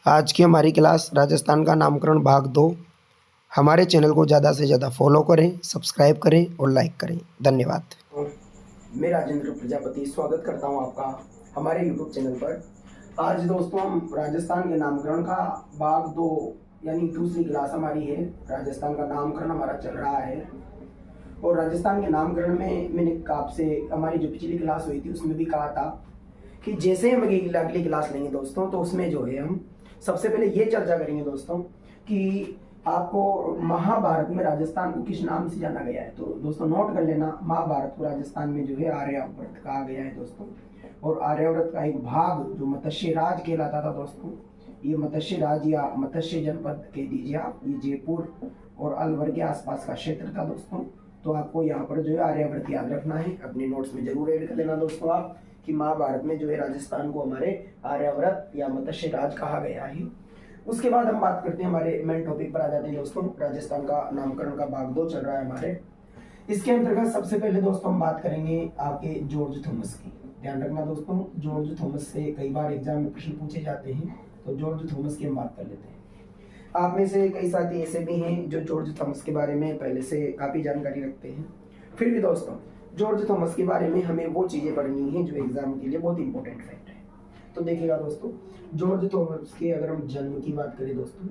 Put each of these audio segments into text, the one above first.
आज की हमारी क्लास राजस्थान का नामकरण भाग 2। हमारे चैनल को ज़्यादा से ज़्यादा फॉलो करें, सब्सक्राइब करें और लाइक करें। धन्यवाद। मैं राजेंद्र प्रजापति स्वागत करता हूं आपका हमारे यूट्यूब चैनल पर। आज दोस्तों हम राजस्थान के नामकरण का भाग 2 यानी दूसरी क्लास हमारी है। राजस्थान का नामकरण हमारा चल रहा है और राजस्थान के नामकरण में मैंने आपसे हमारी जो पिछली क्लास हुई थी उसमें भी कहा था कि जैसे हम अगली क्लास लेंगे दोस्तों तो उसमें जो है हम सबसे पहले ये चर्चा करेंगे दोस्तों कि आपको महाभारत में राजस्थान को किस नाम से जाना गया है। तो दोस्तों नोट कर लेना, महाभारत को राजस्थान में जो है आर्यावर्त कहा गया है दोस्तों। और आर्यावर्त का एक भाग जो मत्स्य राज कहलाता था दोस्तों, ये मत्स्य राज या मत्स्य जनपद कह दीजिए आप, ये जयपुर और अलवर के आसपास का क्षेत्र था दोस्तों। तो आपको यहाँ पर जो है आर्यावर्त याद रखना है, अपने नोट्स में जरूर ऐड कर लेना दोस्तों आप कि महाभारत में जो है राजस्थान को हमारे आर्यावर्त या मत्स्य राज कहा गया है। उसके बाद हम बात करते हैं, हमारे मेन टॉपिक पर आ जाते हैं दोस्तों। राजस्थान का नामकरण का भाग 2 चल रहा है हमारे। इसके अंतर्गत सबसे पहले दोस्तों हम बात करेंगे आपके जॉर्ज थॉमस की। ध्यान रखना दोस्तों, जॉर्ज थॉमस से कई बार एग्जाम में प्रश्न पूछे जाते हैं, तो जॉर्ज थॉमस की हम बात कर लेते हैं। आप में से कई साथी ऐसे भी हैं जो जॉर्ज थॉमस के बारे में पहले से काफी जानकारी रखते हैं। फिर भी दोस्तों जॉर्ज थॉमस के बारे में हमें वो चीजें पढ़नी है जो एग्जाम के लिए बहुत इंपॉर्टेंट फैक्ट है। तो देखिएगा दोस्तों, जॉर्ज थॉमस के अगर हम जन्म की बात करें दोस्तों,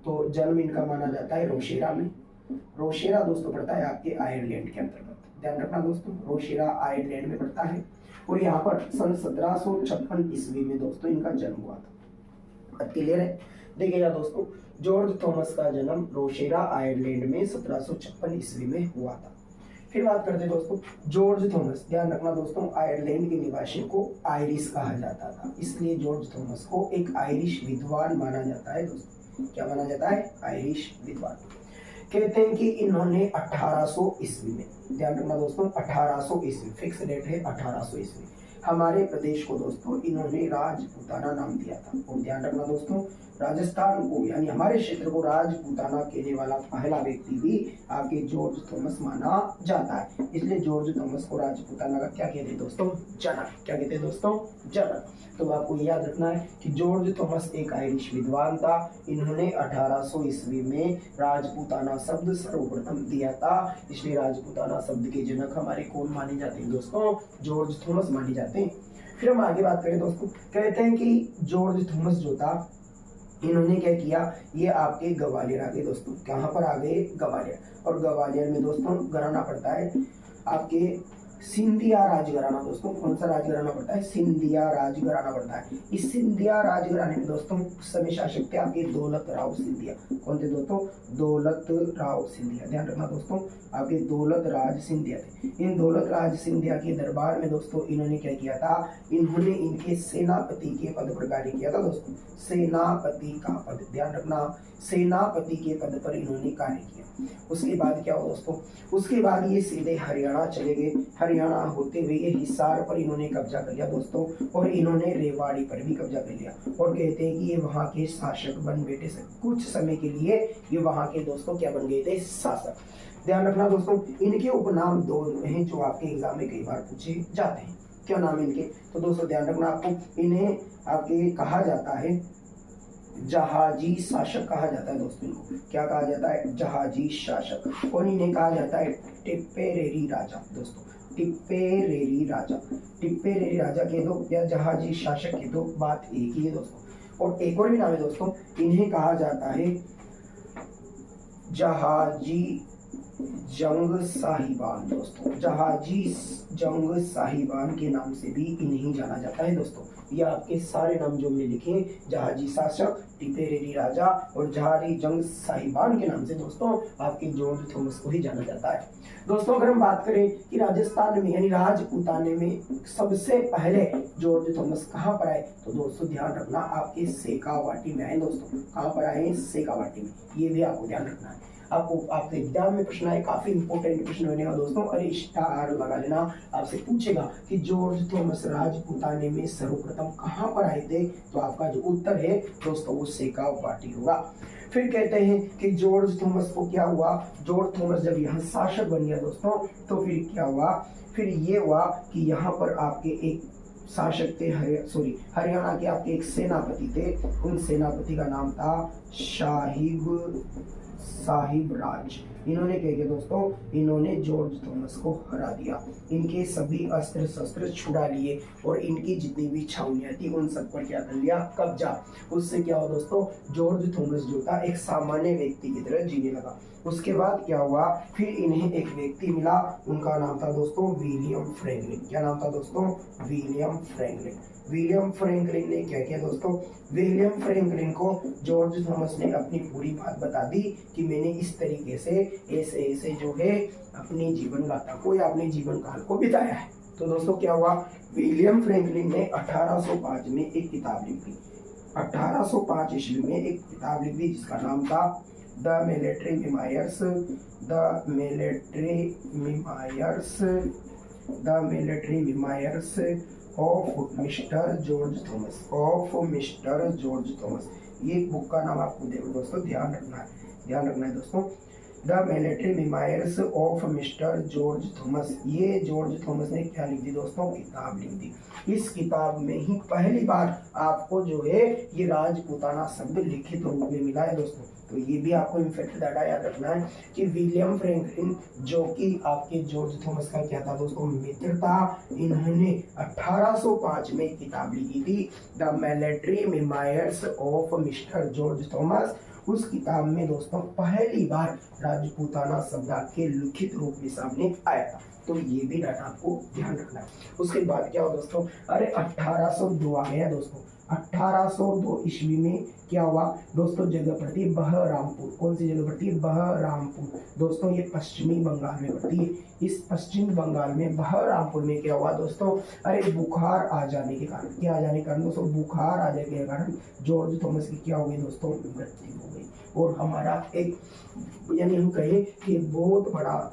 तो जन्म इनका माना जाता है रोशेरा में। रोशेरा दोस्तों पड़ता है आपके आयरलैंड के अंतर्गत। ध्यान रखना दोस्तों, रोशेरा आयरलैंड में पड़ता है और यहाँ पर सन 1756 ईस्वी में दोस्तों इनका जन्म हुआ था। क्लियर है? देखिएगा दोस्तों, जॉर्ज थॉमस का जन्म रोशेरा आयरलैंड में 1756 ईस्वी में हुआ था। फिर बात करते हैं दोस्तों जॉर्ज थॉमस। ध्यान रखना दोस्तों, आयरलैंड के निवासियों को आयरिश कहा जाता था, इसलिए जॉर्ज थॉमस को एक आयरिश विद्वान माना जाता है दोस्तों। क्या माना जाता है? आयरिश विद्वान। कहते हैं कि इन्होंने 1800 ईस्वी में, ध्यान रखना दोस्तों 1800 ईस्वी, फिक्स डेट है 1800 ईस्वी, हमारे प्रदेश को दोस्तों इन्होंने राजपूताना नाम दिया था। और ध्यान रखना दोस्तों, राजस्थान को यानी हमारे क्षेत्र को राजपूताना कहने वाला पहला व्यक्ति भी आपके जॉर्ज थॉमस माना जाता है। इसलिए जॉर्ज थॉमस को राजपूताना का क्या कहते हैं दोस्तों? जनक। क्या कहते हैं दोस्तों? जनक। तो आपको याद रखना है कि जॉर्ज थॉमस एक आयरिश विद्वान था। इन्होंने 1800 ईस्वी में राजपूताना शब्द सर्वप्रथम दिया था, इसलिए राजपूताना शब्द के जनक हमारे कौन माने जाते हैं दोस्तों? जॉर्ज थॉमस माने जाते हैं। फिर हम आगे बात करें दोस्तों, कहते हैं कि जॉर्ज थॉमस जो था इन्होंने क्या किया, ये आपके ग्वालियर आ गए दोस्तों। कहाँ पर आ गए? ग्वालियर। और ग्वालियर में दोस्तों घराना पड़ता है आपके सिंधिया राजघराना दोस्तों। कौन सा राजघराना पड़ता है? सिंधिया राजघराना पड़ता है। इस सिंधिया राजघराने में दोस्तों उस समय शासक थे आपके दौलत राव सिंधिया। कौन थे दोस्तों? दौलत राव सिंधिया। ध्यान रखना दोस्तों, आपके दौलत राज सिंधिया थे। इन दौलत राज सिंधिया के दरबार में दोस्तों इन्होंने क्या किया था? इन्होंने इनके सेनापति के पद पर कार्य किया था दोस्तों। सेनापति का पद, ध्यान रखना, सेनापति के पद पर इन्होंने कार्य किया। उसके बाद क्या हुआ दोस्तों? उसके बाद ये सीधे हरियाणा चले गए। हरियाणा होते हुए ये हिसार पर इन्होंने कब्जा कर लिया दोस्तों, और इन्होंने रेवाड़ी पर भी कब्जा कर लिया। और कहते हैं कि ये वहां के शासक बन बैठे। कुछ समय के लिए ये वहां के दोस्तों क्या बन गए थे? शासक। ध्यान रखना दोस्तों, इनके उपनाम 2 हैं जो आपके एग्जाम में कई बार पूछे जाते हैं। क्या नाम इनके? तो दोस्तों ध्यान रखना, आपको इन्हें आपके कहा जाता है जहाजी शासक कहा जाता है दोस्तों। इनको क्या कहा जाता है? जहाजी शासक। और इन्हें कहा जाता है टिप्पेरेरी राजा दोस्तों। टिप्पेरेरी राजा, टिप्पेरेरी राजा कह दो या जहाजी शासक कह दो, बात एक ही है दोस्तों। और एक और भी नाम है दोस्तों, इन्हें कहा जाता है जहाजी जंग साहिबान दोस्तों। जहाजी जंग साहिबान के नाम से भी इन्हें जाना जाता है दोस्तों। ये आपके सारे नाम जो मैंने लिखे, जहाजी शासक, टिप्पेरेरी राजा और जहाजी जंग साहिबान के नाम से दोस्तों आपके जॉर्ज थॉमस को ही जाना जाता है दोस्तों। अगर हम बात करें कि राजस्थान में यानी राजपूताने में सबसे पहले जॉर्ज थॉमस कहाँ पर आए, तो दोस्तों ध्यान रखना आपके शेखावाटी में आए दोस्तों। कहाँ पर आए? शेखावाटी में। ये भी आपको ध्यान रखना है। आपको आपके एग्जाम में प्रश्न है, काफी इंपोर्टेंट प्रश्न होने वाला दोस्तों। अरे स्टार लगा लेना, आपसे पूछेगा कि जॉर्ज थॉमस राजपूताने में सर्वप्रथम कहाँ पर आए थे, तो आपका जो उत्तर है दोस्तों वो शेखावाटी होगा। फिर कहते हैं कि जॉर्ज थॉमस को क्या हुआ, जॉर्ज थॉमस जब यहाँ शासक बन गया दोस्तों, तो फिर क्या हुआ? फिर ये हुआ कि यहाँ पर आपके एक शासक थे हरियाणा के आपके एक सेनापति थे। उन सेनापति का नाम था साहिब राज। इन्होंने क्या किया दोस्तों, इन्होंने जॉर्ज थॉमस को हरा दिया। इनके सभी अस्त्र शस्त्र छुड़ा लिए और इनकी जितनी भी छावनियां थी उन सब पर क्या कर लिया, कब्जा। उससे क्या हुआ दोस्तों, जॉर्ज थॉमस जो था एक सामान्य व्यक्ति की तरह जीने लगा। उसके बाद क्या हुआ, फिर इन्हें एक व्यक्ति मिला, उनका नाम था दोस्तों विलियम फ्रैंकलिन। क्या नाम था दोस्तों, विलियम फ्रैंकलिन। विलियम फ्रैंकलिन ने क्या किया दोस्तों, विलियम फ्रैंकलिन को जॉर्ज थॉमस ने अपनी पूरी बात बता दी कि मैंने इस तरीके से ऐसे ऐसे जो है अपनी जीवन गाथा को या अपने जीवन काल को बिताया है। तो दोस्तों क्या हुआ, विलियम फ्रैंकलिन ने 1805 में एक किताब लिखी। 1805 ईस्वी में एक किताब लिखी जिसका नाम था the military memoirs of mister George Thomas. ये बुक का नाम आपको देखो दोस्तों, ध्यान रखना है दोस्तों, the military memoirs of mister George Thomas. ये जॉर्ज थॉमस ने क्या लिख दी दोस्तों, किताब लिख दी। इस किताब में ही पहली बार आपको जो है ये राजपूताना शब्द लिखित रूप में मिला है दोस्तों। तो ये भी आपको इनफैक्ट डाटा याद रखना है कि विलियम फ्रैंकलिन जो कि आपके जॉर्ज थॉमस का क्या था दोस्तों, मित्र था। इन्होंने 1805 में किताब लिखी थी the military memoirs of mister George Thomas. उस किताब में दोस्तों पहली बार राजपूताना शब्द के लिखित रूप में सामने आया था। तो ये भी डाटा आपको ध्यान रखना है। उसके बाद क्या हुआ दोस्तों, अरे 1802 आ गया दोस्तों। 1802 ईस्वी में क्या हुआ दोस्तों, जगह पड़ती है बहरामपुर। कौन सी जगह पड़ती है, बहरामपुर दोस्तों, ये पश्चिमी बंगाल में पड़ती है। इस पश्चिम बंगाल में बहरामपुर में क्या हुआ दोस्तों, अरे बुखार आ जाने के कारण, क्या आ जाने के कारण दोस्तों, बुखार आ जाने के कारण जॉर्ज थॉमस की क्या हो गई दोस्तों, मृत्यु हो गई। और हमारा एक यानी हम कहें कि बहुत बड़ा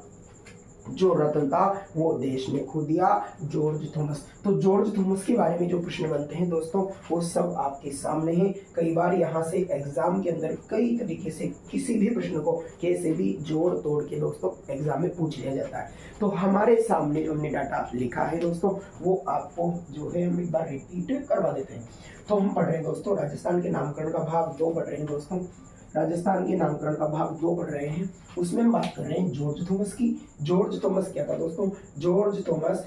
जो रत्न था वो देश ने खो दिया, जॉर्ज थॉमस। तो जॉर्ज थॉमस के बारे में जो प्रश्न बनते हैं दोस्तों वो सब आपके सामने हैं। कई बार यहाँ से एग्जाम के अंदर कई तरीके से किसी भी प्रश्न को कैसे भी जोड़ तोड़ के दोस्तों एग्जाम में पूछ लिया जाता है। तो हमारे सामने जो हमने डाटा लिखा है दोस्तों वो आपको जो है हम एक बार रिपीट करवा देते हैं। तो हम पढ़ रहे हैं दोस्तों राजस्थान के नामकरण का भाग 2 पढ़ रहे हैं दोस्तों। राजस्थान के नामकरण का भाग 2 पढ़ रहे हैं। उसमें हम बात कर रहे हैं जॉर्ज थॉमस की। जॉर्ज थॉमस क्या था दोस्तों, जॉर्ज थॉमस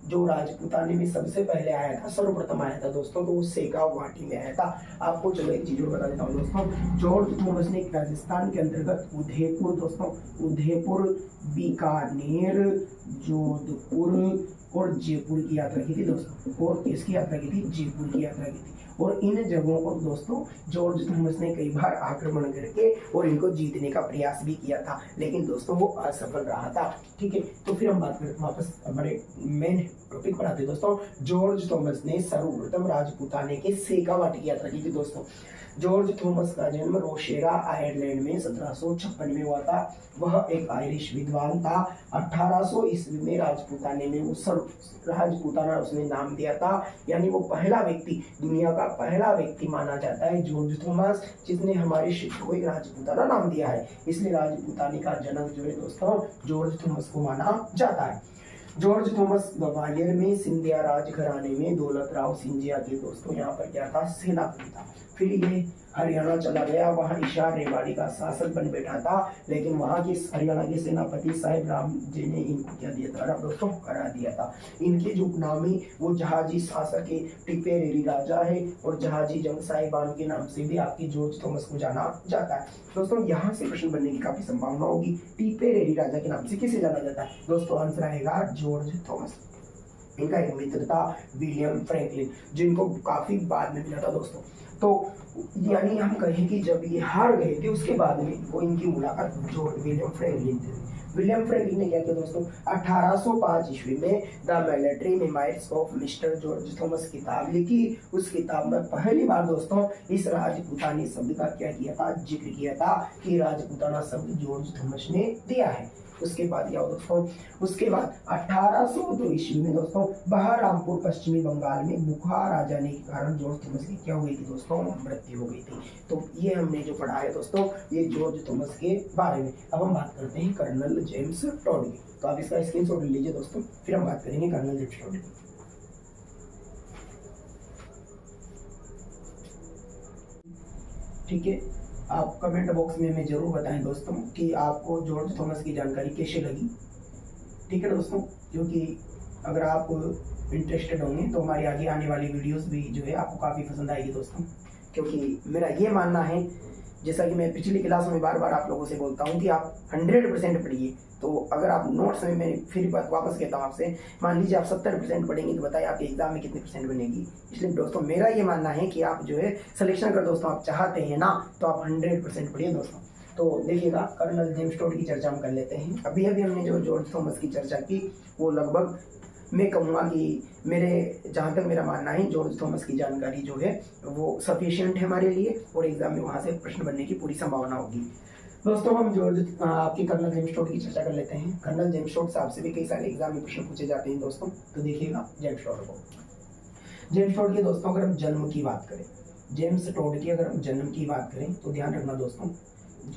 जो राजपूताने में सबसे पहले आया था, सर्वप्रथम आया था दोस्तों, तो वो सेगांव घाटी में आया था। आपको चलो एक चीज और बता देता हूँ दोस्तों, जॉर्ज थॉमस ने राजस्थान के अंतर्गत उदयपुर दोस्तों, उदयपुर, बीकानेर, जोधपुर और जयपुर की यात्रा की थी दोस्तों। और किसकी यात्रा की थी, जयपुर की यात्रा की थी। और इन जगहों पर दोस्तों जॉर्ज थॉमस ने कई बार आक्रमण करके और इनको जीतने का प्रयास भी किया था, लेकिन दोस्तों वो असफल रहा था। ठीक है, तो फिर हम बात करते वापस हमारे मेन टॉपिक पर आते हैं दोस्तों। जॉर्ज थॉमस ने सर्वप्रथम राजपूताने के सेगांव की यात्रा की थी दोस्तों। जॉर्ज थॉमस का जन्म रोशेरा आयरलैंड में 1756 में हुआ था। वह एक आयरिश विद्वान था। 1800 ईस्वी में राजपूताने में वो राजपूताना उसने नाम दिया था, यानी वो पहला व्यक्ति, दुनिया का पहला व्यक्ति माना जाता है जॉर्ज थॉमस, जिसने हमारे शिप को एक राजपूताना नाम दिया है। इसलिए राजपूतानी का जन्म जो है दोस्तों जॉर्ज थॉमस को माना जाता है। जॉर्ज थॉमस ग्वालियर में सिंधिया राजघराने में दौलत राव सिंधिया के दोस्तों यहाँ पर क्या था, सेनापति था। फिर ये हरियाणा चला गया, वहाँ ईशार रेवाड़ी का शासक बन बैठा था, लेकिन वहाँ के हरियाणा के सेनापति साहिब राम जी ने इनको क्या दिया था दोस्तों, करा दिया था। इनके जो उपनामी वो जहाजी शासक है, टिपेरेरी राजा है, और जहाजी जंग साहिबान के नाम से भी आपकी जॉर्ज थॉमस को जाना जाता है दोस्तों। यहाँ से प्रश्न बनने की काफी संभावना होगी। टिपेरेरी राजा के नाम से किसे जाना जाता है दोस्तों, आंसर आएगा जॉर्ज थॉमस। इनका एक मित्र था विलियम फ्रैंकलिन, जिनको काफी बाद में मिला था दोस्तों। तो यानी हम कहें कि जब ये हार गए थे उसके बाद में वो इनकी मुलाकात जो विलियम फ्रैंकलिन थे। विलियम फ्रैंकलिन ने क्या किया दोस्तों, 1805 ईस्वी में the military memoirs of mister George Thomas किताब लिखी। उस किताब में पहली बार दोस्तों इस राजपूतानी शब्द का क्या किया था, जिक्र किया था कि राजपूताना शब्द जॉर्ज थॉमस ने दिया है। उसके बाद क्या हो दोस्तों, उसके बाद 1802 ईस्वी में दोस्तों बहरामपुर पश्चिमी बंगाल में बुखार आ जाने के कारण जॉर्ज थॉमस की क्या हुई थी दोस्तों, मृत्यु हो गई थी। तो ये हमने जो पढ़ा है दोस्तों ये जॉर्ज थॉमस के बारे में। अब हम बात करते हैं कर्नल जेम्स टॉड की। तो आप इसका स्क्रीनशॉट ले लीजिए दोस्तों, फिर हम बात करेंगे कर्नल जेम्स टॉड की। ठीक है, आप कमेंट बॉक्स में हमें ज़रूर बताएं दोस्तों कि आपको जॉर्ज थॉमस की जानकारी कैसे लगी। ठीक है दोस्तों, क्योंकि अगर आप इंटरेस्टेड होंगे तो हमारी आगे आने वाली वीडियोस भी जो है आपको काफ़ी पसंद आएगी दोस्तों, क्योंकि मेरा ये मानना है, जैसा कि मैं पिछली क्लास में बार बार आप लोगों से बोलता हूँ कि आप 100% पढ़िए। तो अगर आप नोट्स में, मैं फिर बात वापस कहता हूँ आपसे, मान लीजिए आप 70% पढ़ेंगे तो बताइए आपके एग्जाम में कितने % बनेगी। इसलिए दोस्तों मेरा ये मानना है कि आप जो है सिलेक्शन कर दोस्तों आप चाहते हैं ना, तो आप 100% पढ़िए दोस्तों। तो देखिएगा, कर्नल जेम्स टोड की चर्चा हम कर लेते हैं। अभी हमने जो जॉर्ज थॉमस की चर्चा की वो लगभग मैं कहूँगा कि जहाँ तक मेरा मानना है, जॉर्ज थॉमस की जानकारी जो है वो सफिशिएंट है हमारे लिए, और एग्जाम में वहाँ से प्रश्न बनने की पूरी संभावना होगी। दोस्तों हम आपके कर्नल जेम्स टोड की चर्चा कर लेते हैं। कर्नल जेम्स टोड साहब से भी कई सारे एग्जाम में प्रश्न पूछे जाते हैं दोस्तों। तो देखिएगा जेम्स टोड को, जेम्स टोड के दोस्तों अगर हम जन्म की बात करें, जेम्स टोड की अगर हम जन्म की बात करें तो ध्यान रखना दोस्तों,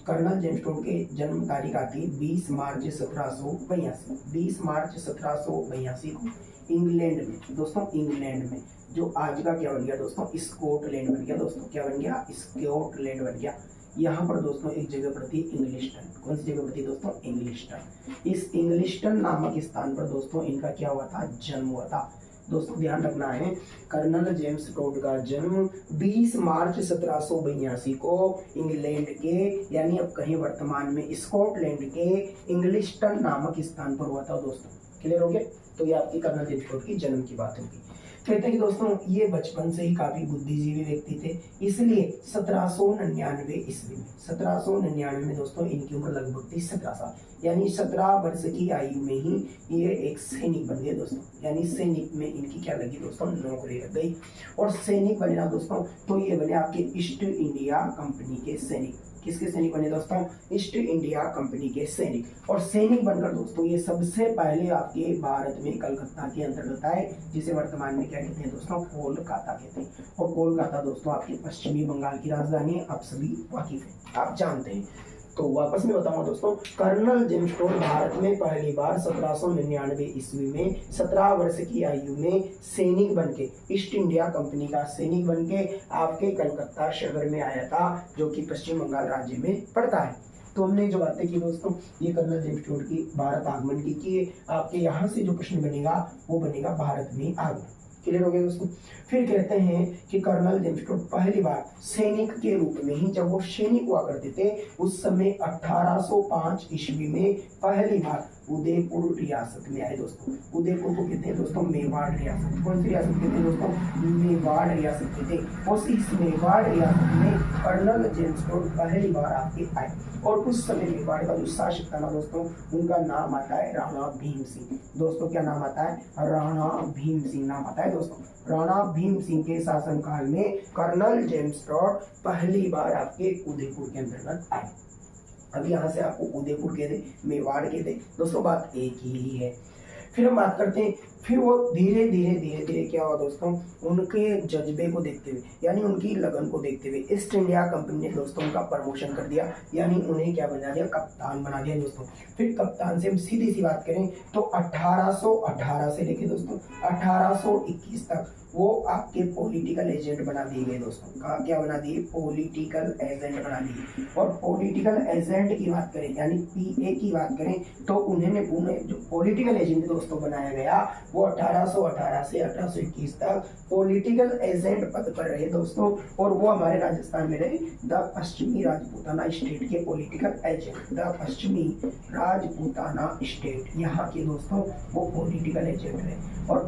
कर्नल जेम्स टोड के जन्म तारीख आती है 20 मार्च 1782। 20 मार्च 1782 को इंग्लैंड में दोस्तों, इंग्लैंड में जो आज का क्या बन गया दोस्तों, स्कॉटलैंड बन गया दोस्तों। क्या बन गया? स्कॉटलैंड बन गया। यहाँ पर दोस्तों एक जगह पड़ती है इंग्लिस्टन। कौन सी जगह पड़ती है दोस्तों? इंग्लिस्टन। इस इंग्लिस्टन नामक स्थान पर दोस्तों इनका क्या हुआ था? जन्म हुआ था। दोस्तों ध्यान रखना है, कर्नल जेम्स टोड का जन्म 20 मार्च 1782 को इंग्लैंड के, यानी अब कहीं वर्तमान में स्कॉटलैंड के इंग्लिस्टन नामक स्थान पर हुआ था दोस्तों। क्लियर हो गया? तो ये आपकी कर्नल जेम्स टोड की जन्म की बात होगी। कहते हैं कि दोस्तों ये बचपन से ही काफी बुद्धिजीवी व्यक्ति थे, इसलिए 1799 ईस्वी में, 1799 में दोस्तों इनकी उम्र लगभग थी 17 साल, यानी 17 वर्ष की आयु में ही ये एक सैनिक बन गए दोस्तों। यानी सैनिक में इनकी क्या लगी दोस्तों? नौकरी लग गई। और सैनिक बने ना दोस्तों, तो ये बने आपके ईस्ट इंडिया कंपनी के सैनिक। किसके सैनिक बने दोस्तों? ईस्ट इंडिया कंपनी के सैनिक। और सैनिक बनकर दोस्तों ये सबसे पहले आपके भारत में कलकत्ता के अंतर्गत आए, जिसे वर्तमान में क्या कहते हैं दोस्तों? कोलकाता कहते हैं। और कोलकाता दोस्तों आपके पश्चिमी बंगाल की राजधानी है, आप सभी वाकिफ हैं, आप जानते हैं। तो वापस में बताऊंगा दोस्तों, कर्नल जेम्स टोड भारत में पहली बार 1799 ईस्वी में 17 वर्ष की आयु में सैनिक बनके, ईस्ट इंडिया कंपनी का सैनिक बनके आपके कलकत्ता शहर में आया था, जो कि पश्चिम बंगाल राज्य में पड़ता है। तो हमने जो बातें की दोस्तों, ये कर्नल जेम्स टोड की भारत आगमन की आपके यहाँ से जो प्रश्न बनेगा वो बनेगा भारत में आगमन। क्लियर हो गया दोस्तों? फिर कहते हैं कि कर्नल जेम्स टोड पहली बार सैनिक के रूप में ही, जब वो सैनिक हुआ करते थे उस समय 1805 ईस्वी में पहली बार उदयपुर रियासत में आए दोस्तों। उदयपुर को कहते हैं दोस्तों मेवाड़ रियासत। कौन सी रियासत कहते हैं दोस्तों? मेवाड़ रियासत कहते हैं। और इस मेवाड़ रियासत में कर्नल जेम्स टोड पहली बार आपके आए। और उस समय मेवाड़ का जो शासक था ना दोस्तों, उनका नाम आता है राणा भीम सिंह। दोस्तों क्या नाम आता है? राणा भीम सिंह नाम आता है दोस्तों। राणा भीम सिंह के शासनकाल में कर्नल जेम्स टोड पहली बार आपके उदयपुर के अंतर्गत आए। अब यहाँ से आपको उदयपुर कह दे, मेवाड़ कह दे दोस्तों, बात एक ही है। फिर हम बात करते हैं, फिर वो धीरे धीरे क्या हुआ दोस्तों, उनके जज्बे को देखते हुए, यानी उनकी लगन को देखते हुए ईस्ट इंडिया कंपनी ने दोस्तों उनका प्रमोशन कर दिया, यानी उन्हें क्या बना दिया? कप्तान बना दिया दोस्तों। फिर कप्तान से हम सीधी सी बात करें तो 1818 से लेके दोस्तों 1821 तक वो आपके पॉलिटिकल एजेंट बना दिए गए दोस्तों। क्या बना दिए? पॉलिटिकल एजेंट बना दिए। और पॉलिटिकल एजेंट की बात करें, यानी पीए की बात करें, तो उन्होंने पूरे जो पॉलिटिकल एजेंट दोस्तों बनाया गया वो 1818 से 1821 तक पॉलिटिकल एजेंट पद पर रहे दोस्तों। और वो हमारे राजस्थान में रहे, द पश्चिमी राजपूताना स्टेट के पॉलिटिकल एजेंट। द पश्चिमी राजपूताना स्टेट, यहाँ के दोस्तों वो पॉलिटिकल एजेंट रहे। और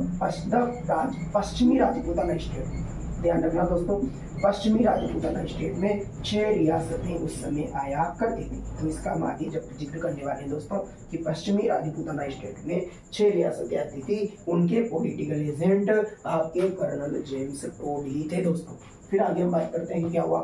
पश्चिमी राजपूताना स्टेट, ध्यान रखना दोस्तों, पश्चिमी राजपूताना स्टेट में 6 रियासतें उस समय आया करती थी। तो इसका हम आगे जब जिक्र करने वाले हैं दोस्तों कि पश्चिमी राजपूताना स्टेट में 6 रियासतें आती थी, उनके पॉलिटिकल एजेंट आपके कर्नल जेम्स टोड ही थे दोस्तों। फिर आगे हम बात करते हैं कि क्या हुआ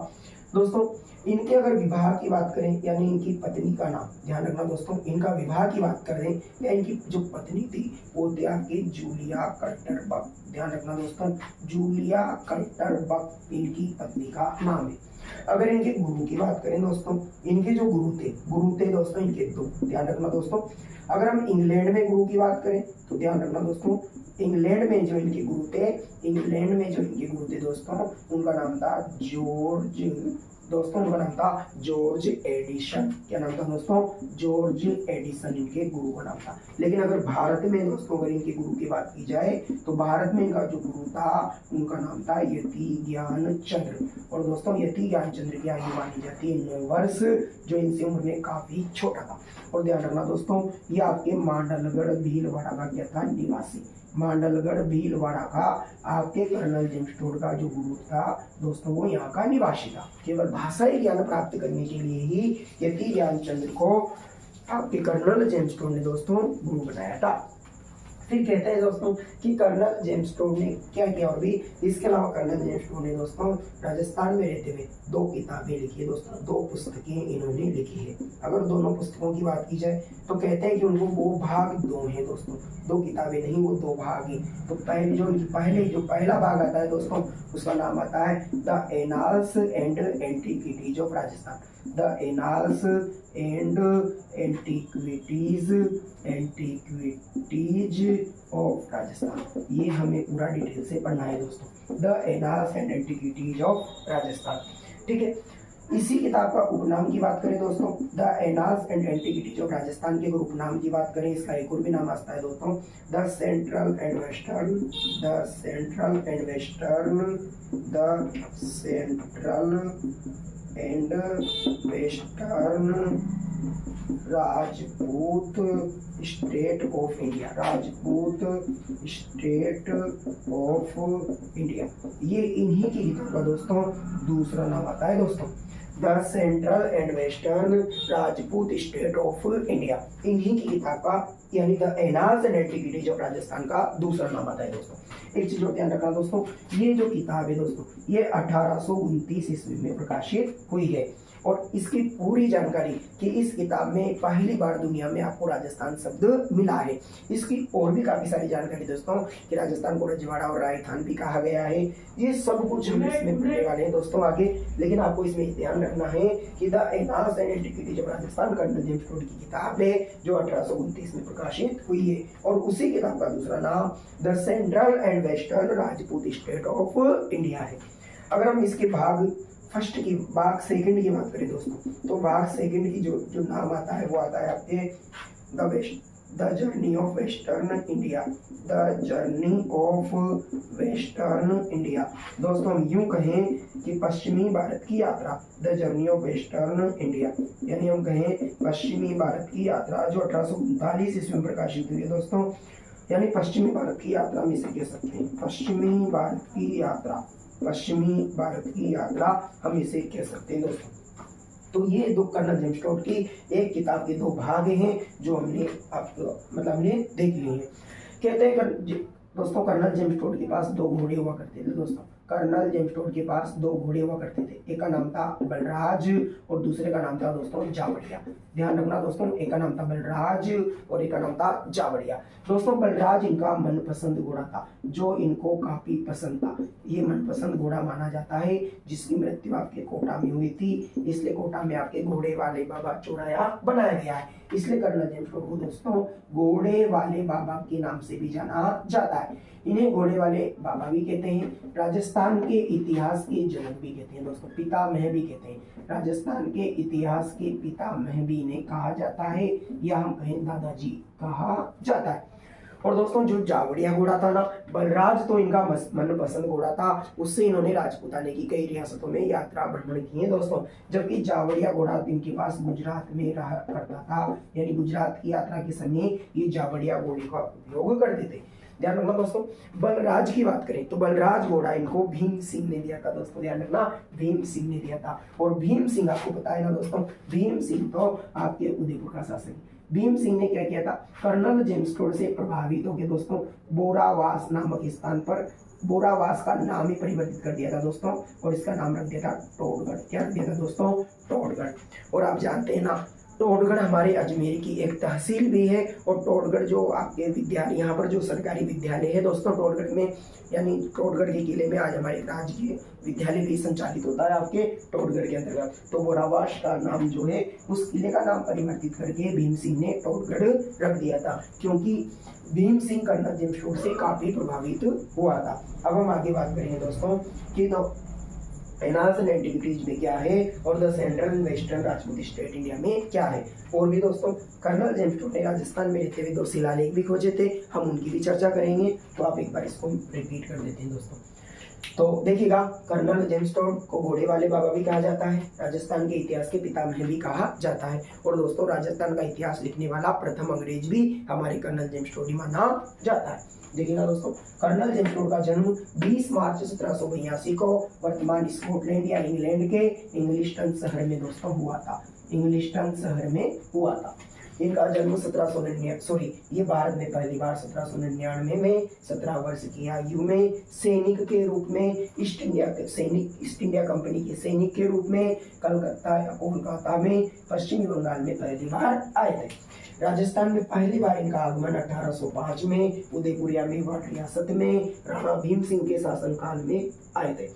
दोस्तों, इनके अगर विवाह की बात करें, यानी इनकी पत्नी का नाम, ध्यान रखना दोस्तों, इनका विवाह की बात करें या इनकी जो पत्नी थी वो थी आपकी जूलिया कल्टरबर्ग। ध्यान रखना दोस्तों, जूलिया कल्टरबर्ग इनकी पत्नी का नाम है। अगर इनके गुरु की बात करें दोस्तों, इनके जो गुरु थे दोस्तों इनके 2। ध्यान रखना दोस्तों, अगर हम इंग्लैंड में गुरु की बात करें तो ध्यान रखना दोस्तों, इंग्लैंड में जो इनके गुरु थे दोस्तों, उनका नाम था जॉर्ज दोस्तों उनका नाम था जॉर्ज एडिसन। क्या नाम था दोस्तों? जॉर्ज एडिसन इनके गुरु का नाम था। लेकिन अगर भारत में दोस्तों अगर इनके गुरु की बात की जाए तो भारत में इनका जो गुरु था उनका नाम था यति ज्ञानचंद्र। और दोस्तों यति ज्ञानचंद्र की आयु मानी जाती है 9 वर्ष, जो इनसे उम्र में काफी छोटा था। और ध्यान रखना दोस्तों, ये आपके मांडलगढ़ भीलवाड़ा का क्या था? निवासी। मांडलगढ़ भीलवाड़ा का आपके कर्नल जेम्स टोड का जो गुरु था दोस्तों वो यहाँ का निवासी था। केवल भाषाई ज्ञान प्राप्त करने के लिए ही यति ज्ञानचंद्र को आपके कर्नल जेम्स टोड ने दोस्तों गुरु बनाया था। फिर कहते हैं दोस्तों कि कर्नल जेम्स टोड ने क्या किया और भी इसके अलावा कर्नल जेम्स टोड ने दोस्तों राजस्थान में रहते हुए 2 किताबें लिखी है दोस्तों, 2 पुस्तकें इन्होंने लिखी है। अगर दोनों पुस्तकों की बात की जाए तो कहते हैं कि उनको वो भाग 2 हैं दोस्तों, 2 किताबें नहीं वो 2 भाग हैं। तो पहला भाग आता है दोस्तों उसका नाम आता है the annals and antiquities of Rajasthan. The annals and antiquities of Rajasthan, ये हमें पूरा डिटेल से पढ़ना है दोस्तों। The annals and antiquities of Rajasthan, ठीक है। इसी किताब का उपनाम की बात करें दोस्तों, the annals and antiquities of Rajasthan के अगर उपनाम की बात करें, इसका एक और भी नाम आता है दोस्तों the central and western Rajput state of India. Rajput state of India, ये इन्हीं की किताब का दोस्तों दूसरा नाम आता है दोस्तों, the central and western Rajput state of India. इन्हीं की किताब का यानी the annals and antiquities of Rajasthan का दूसरा नाम आता है दोस्तों। एक चीज और ध्यान रखना दोस्तों, ये जो किताब है दोस्तों ये 1829 ईस्वी में प्रकाशित हुई है। और इसकी पूरी जानकारी कि इस किताब में पहली बार दुनिया में आपको राजस्थान शब्द मिला है। इसकी और भी काफी सारी जानकारी दोस्तों कि राजस्थान को रजवाड़ा और राजस्थान भी कहा गया है, ये सब कुछ हम इसमें पढ़ने वाले हैं दोस्तों आगे। लेकिन आपको इसमें ध्यान रखना है कि the annals and antiquities of Rajasthan colonel James Tod की किताब है जो 1829 में प्रकाशित हुई है। और उसी किताब का दूसरा नाम the central and western Rajput state of India है। अगर हम इसके भाग सेकंड की बात करें दोस्तों, तो भाग सेकंड की जो नाम आता है वो आता है आपके the journey of western India. The journey of western India, दोस्तों हम यूं कहें कि पश्चिमी भारत की यात्रा, the journey of western India, यानी हम कहें पश्चिमी भारत की यात्रा जो 1839 ईस्वी में प्रकाशित हुई है दोस्तों, यानी पश्चिमी भारत की यात्रा में इसे कह सकते हैं, पश्चिमी भारत की यात्रा हम इसे कह सकते हैं दोस्तों। तो ये 2 कर्नल जेम्स टोड की एक किताब के 2 भाग हैं जो हमने हमने देख लिए हैं। कहते हैं दोस्तों कर्नल जेम्स टोड के पास 2 घोड़े हुआ करते थे दोस्तों। कर्नल जेम्स टोड के पास 2 घोड़े हुआ करते थे, एक का नाम था बलराज और दूसरे का नाम था दोस्तों जावड़िया। ध्यान रखना दोस्तों, एक का नाम था बलराज और एक का नाम था जावड़िया। दोस्तों बलराज इनका मनपसंद घोड़ा था जो इनको काफी पसंद था। ये मनपसंद घोड़ा माना जाता है जिसकी मृत्यु आपके कोटा में हुई थी, इसलिए कोटा में आपके घोड़े वाले बाबा चौराया बनाया गया है। इसलिए कर्नल जेम्स टोड को दोस्तों घोड़े वाले बाबा के नाम से भी जाना जाता है। इन्हें घोड़े वाले बाबा भी कहते हैं, राजस्थान के इतिहास के जनक भी कहते हैं दोस्तों, पितामह भी कहते हैं। राजस्थान के इतिहास के पितामह भी इन्हें कहा जाता है या हम कहें दादाजी कहा जाता है। और दोस्तों जो जावड़िया घोड़ा था ना, बलराज तो इनका मनपसंद घोड़ा था, उससे इन्होंने राजपूताने की कई रियासतों में यात्रा भ्रमण की है दोस्तों। जबकि जावड़िया घोड़ा इनके पास गुजरात में रहा करता था, यानी गुजरात की यात्रा के समय ये जावड़िया घोड़े का उपयोग करते थे। ध्यान रखना दोस्तों, बलराज की बात करें तो बलराज घोड़ा इनको भीम सिंह ने दिया था दोस्तों। ध्यान रखना, भीम सिंह ने दिया था। और भीम सिंह आपको पता है ना दोस्तों, भीम सिंह तो आपके उदयपुर का शासक। भीम सिंह ने क्या किया था, कर्नल जेम्स टोड से प्रभावित होकर दोस्तों बोरावास नामक स्थान पर बोरावास का नाम ही परिवर्तित कर दिया था दोस्तों, और इसका नाम रख दिया था टोडगढ़। क्या रख दिया था दोस्तों, टोडगढ़। और आप जानते हैं ना टोडगढ़ हमारे अजमेर की एक तहसील भी है। और टोडगढ़ जो आपके विद्यालय, यहाँ पर जो सरकारी विद्यालय है दोस्तों टोडगढ़ में, यानी टोडगढ़ के किले में आज हमारे राजकीय विद्यालय भी संचालित होता है आपके टोडगढ़ के अंतर्गत। तो बोरावास का नाम जो है उस किले का नाम परिवर्तित करके भीम सिंह ने टोडगढ़ रख दिया था, क्योंकि Bhim Singh colonel James Tod से काफी प्रभावित हुआ था। अब हम आगे बात करेंगे दोस्तों कि तो एनाल्स एंड एंटिक्विटीज में क्या है और the central and western Rajput state India में क्या है। और भी दोस्तों कर्नल जेम्स टोड ने राजस्थान में रहते हुए 2 शिलालेख भी खोजे थे, हम उनकी भी चर्चा करेंगे। तो आप एक बार इसको रिपीट कर देते हैं दोस्तों। तो देखिएगा, कर्नल जेम्स टोड को घोड़े वाले बाबा भी कहा जाता है, राजस्थान के इतिहास के पितामह भी कहा जाता है। और दोस्तों राजस्थान का इतिहास लिखने वाला प्रथम अंग्रेज भी हमारे कर्नल जेम्स टोड ही माना जाता है। देखिएगा दोस्तों, कर्नल जेम्स टोड का जन्म 20 मार्च 1782 को वर्तमान स्कॉटलैंड या इंग्लैंड के इंग्लिशटन शहर में दोस्तों हुआ था। इंग्लिशटन शहर में हुआ था। इनका जन्म 1799 ये भारत में पहली बार 1799 में 17 वर्ष की आयु में सैनिक के रूप में ईस्ट इंडिया कंपनी के सैनिक के रूप में कलकत्ता या कोलकाता में पश्चिमी बंगाल में पहली बार आए थे। राजस्थान में पहली बार इनका आगमन 1805 में उदयपुर या मेवाड़ रियासत में राणा भीम सिंह के शासनकाल में आए थे।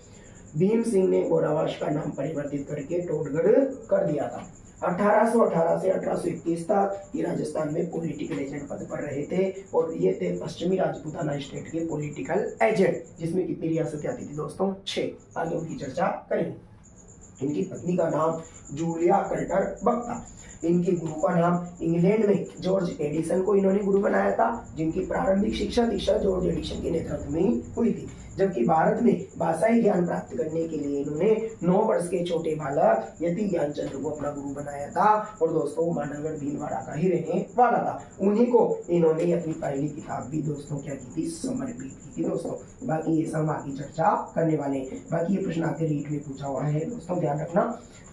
भीम सिंह ने गोरावास का नाम परिवर्तित करके टोडगढ़ कर दिया था। 1818 से 1821 तक ये राजस्थान में पॉलिटिकल एजेंट पद पर रहे थे और ये थे पश्चिमी राजपूताना स्टेट के पॉलिटिकल एजेंट, जिसमें कितनी रियासतें आती थी दोस्तों? 6। आगे उनकी चर्चा करेंगे। इनकी पत्नी का नाम जूलिया कल्टर बक था। इनके गुरु का नाम इंग्लैंड में जॉर्ज एडिसन को इन्होंने गुरु बनाया था, जिनकी प्रारंभिक शिक्षा दीक्षा जॉर्ज एडिसन के नेतृत्व में हुई थी। जबकि भारत में भाषाई ज्ञान प्राप्त करने के लिए इन्होंने 9 वर्ष के छोटे बालक यति ज्ञानचंद्र को अपना गुरु बनाया था। और दोस्तों मानवगढ़ भीलवाड़ा का ही रहने वाला था। उन्हीं को इन्होंने अपनी पहली किताब भी दोस्तों क्या की थी? समर्पित की थी दोस्तों। बाकी ये सब आगे चर्चा करने वाले हैं। बाकी ये प्रश्न आपके रीट में पूछा हुआ है दोस्तों, ध्यान रखना।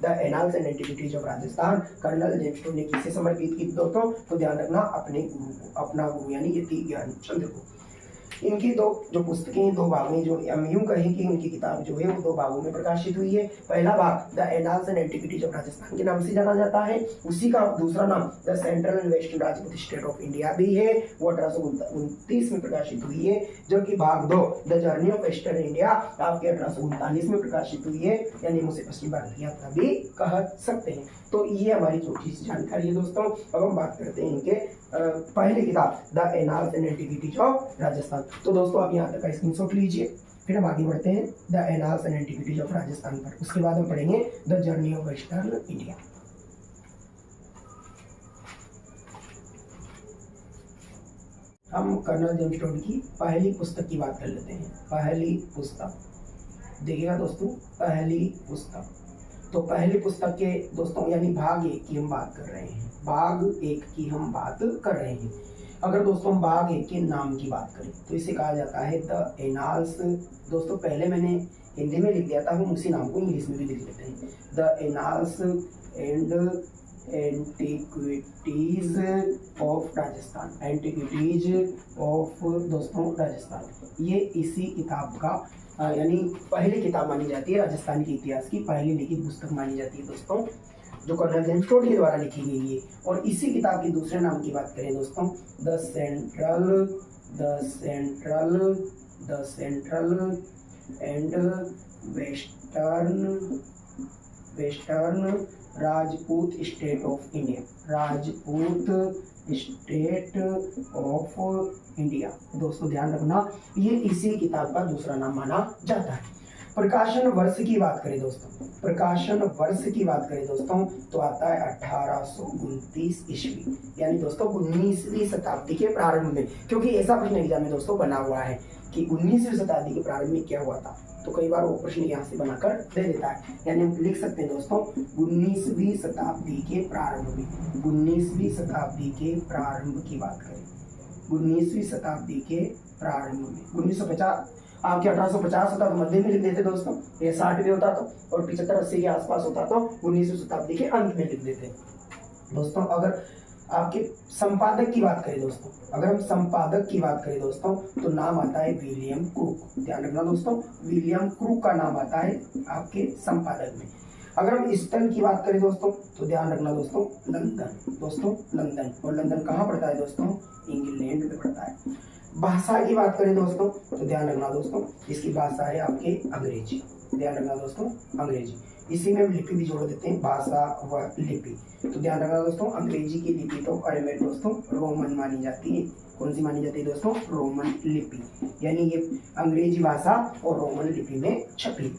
The annals and antiquities of Rajasthan colonel James Tod ने किसे समर्पित की दोस्तों? तो ध्यान रखना, अपने गुरु को, अपना गुरु यानी यति ज्ञानचंद्र को। इनकी जो पुस्तकें 2 भाग में, जो हम यूं कहें कि इनकी किताब जो है वो 2 भागों में प्रकाशित हुई है। पहला भाग the annals and antiquities of Rajasthan के नाम से जाना जाता है। उसी का दूसरा नाम the central and western Rajput state of India भी है, वो 1829 में प्रकाशित हुई है। जबकि भाग 2 the journey of western India आपके 1839 में प्रकाशित हुई है, यानी मुझे पश्चिम भारत की यात्रा भी कह सकते हैं। तो ये हमारी छोटी सी जानकारी है दोस्तों। अब हम बात करते हैं इनके पहली किताब the annals and antiquities of Rajasthan. तो दोस्तों आप यहाँ तक का स्क्रीनशॉट लीजिए, फिर हम आगे बढ़ते हैं the annals and antiquities of Rajasthan पर। उसके बाद हम पढ़ेंगे the journey of western India. हम कर्नल जेम्स टोड की पहली पुस्तक की बात कर लेते हैं। पहली पुस्तक देखिएगा दोस्तों, पहली पुस्तक। तो पहली पुस्तक के दोस्तों यानी भाग 1 की हम बात कर रहे हैं। भाग 1 की हम बात कर रहे हैं। अगर दोस्तों हम भाग 1 के नाम की बात करें तो इसे कहा जाता है द एनाल्स। दोस्तों पहले मैंने हिंदी में लिख दिया था, हम उसी नाम को इंग्लिश में भी लिख लेते हैं, the annals and antiquities of Rajasthan. Antiquities of दोस्तों राजस्थान, ये इसी किताब का यानी पहली किताब मानी जाती है। राजस्थान के इतिहास की पहली लिखित पुस्तक मानी जाती है दोस्तों, जो कर्नल जेम्स टोड के द्वारा लिखी गई है। और इसी किताब के दूसरे नाम की बात करें दोस्तों, the central and western Rajput state of India. Rajput state of India दोस्तों ध्यान रखना, ये इसी किताब का दूसरा नाम माना जाता है। प्रकाशन वर्ष की बात करें दोस्तों, प्रकाशन वर्ष की बात करें दोस्तों तो आता है 1829 ईस्वी, यानी दोस्तों 19वीं शताब्दी के प्रारंभ में। क्योंकि ऐसा प्रश्न एग्जाम में दोस्तों बना हुआ है कि 19वीं शताब्दी के प्रारंभ में क्या हुआ था, तो कई बार वो प्रश्न यहाँ से बनाकर दे देता है। यानी हम लिख सकते हैं दोस्तों 19वीं शताब्दी के प्रारंभ में। 19वीं शताब्दी के प्रारंभ की बात करें, 19वीं शताब्दी के प्रारंभ में 1950 आपके 1850 होता तो मध्य में लिख देते दोस्तों, ये 60 में होता तो, और 75-80 के आसपास होता तो 19वीं शताब्दी के अंत में लिख देते दोस्तों। अगर आपके संपादक की बात करें दोस्तों, अगर हम संपादक की बात करें दोस्तों तो नाम आता है विलियम क्रूक। ध्यान रखना दोस्तों, विलियम क्रूक का नाम आता है आपके संपादक में। अगर हम स्थल की बात करें दोस्तों तो ध्यान रखना दोस्तों लंदन, दोस्तों लंदन। और लंदन कहाँ पड़ता है दोस्तों? इंग्लैंड में पड़ता है। भाषा की बात करें दोस्तों तो ध्यान रखना दोस्तों, इसकी भाषा है आपके अंग्रेजी। ध्यान रखना दोस्तों अंग्रेजी। इसी में हम लिपि भी जोड़ देते हैं, भाषा व लिपि। तो ध्यान रखना दोस्तों अंग्रेजी की लिपि तो अरेबिक दोस्तों रोमन मानी जाती है। कौन सी मानी जाती है दोस्तों? रोमन लिपि, यानी ये अंग्रेजी भाषा और रोमन लिपि में छपी।